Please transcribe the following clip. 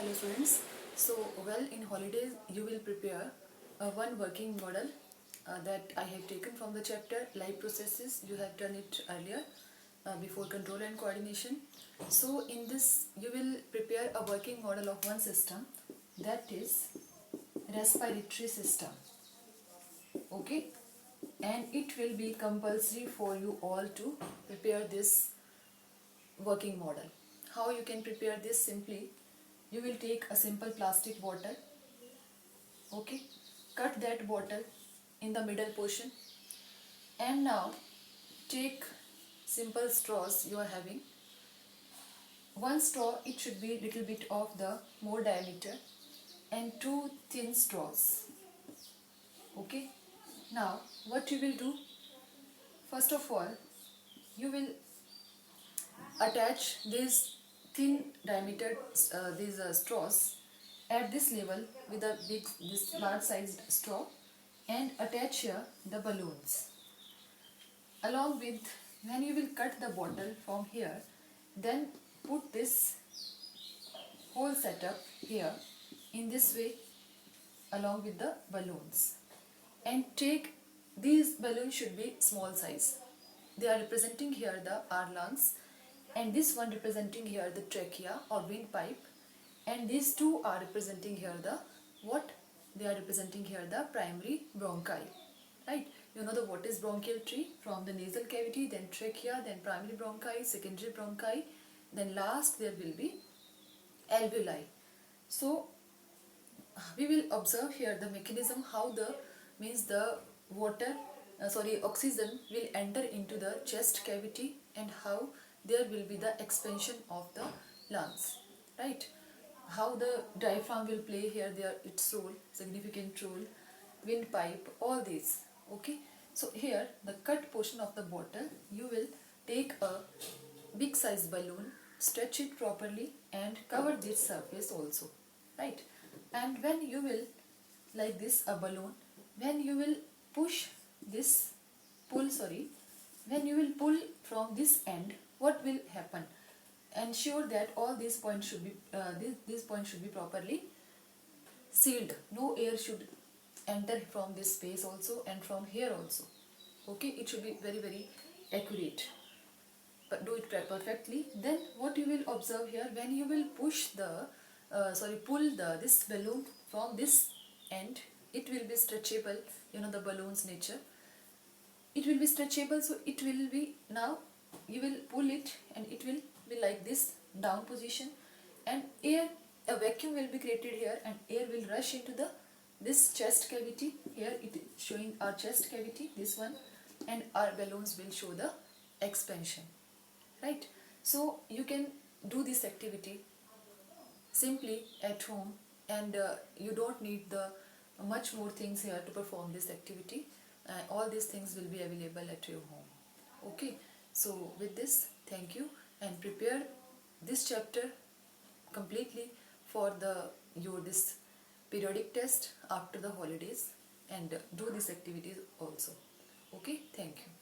Hello friends. So well, in holidays you will prepare one working model that I have taken from the chapter live processes. You have done it earlier before control and coordination. So in this you will prepare a working model of one system, that is respiratory system. Okay, and it will be compulsory for you all to prepare this working model. How you can prepare this? Simply, you will take a simple plastic bottle. Okay, cut that bottle in the middle portion, and now take simple straws you are having. One straw, it should be little bit of the more diameter, and two thin straws. Okay, now what you will do, first of all you will attach these thin diameter these straws at this level with a this large sized straw, and attach here the balloons. Along with, when you will cut the bottle from here, then put this whole setup here in this way along with the balloons, and take these balloons should be small size. They are representing here the our lungs, and this one representing here the trachea or windpipe, and these two are representing here the what? They are representing here the primary bronchi, right? You know the what is bronchial tree, from the nasal cavity, then trachea, then primary bronchi, secondary bronchi, then last there will be alveoli. So we will observe here the mechanism how the oxygen will enter into the chest cavity, and how there will be the expansion of the lungs, right? How the diaphragm will play here its role, significant role, windpipe, all these. Okay, so here the cut portion of the bottle, you will take a big size balloon, stretch it properly, and cover this surface also, right? And when you will, like this a balloon, when you will push this when you will pull from this end, what will happen? Ensure that all these points should be these points should be properly sealed. No air should enter from this space also, and from here also. Okay, it should be very accurate, but do it perfectly. Then what you will observe here, when you will push the pull this balloon from this end, it will be stretchable. You know the balloon's nature, it will be stretchable, so it will be, now you will pull it and it will be like this down position, and a vacuum will be created here, and air will rush into this chest cavity. Here it is showing our chest cavity, this one, and our balloons will show the expansion, right? So you can do this activity simply at home, and you don't need the much more things here to perform this activity. All these things will be available at your home. Okay, so with this, thank you, and prepare this chapter completely for this periodic test after the holidays, and do these activities also. Okay, thank you.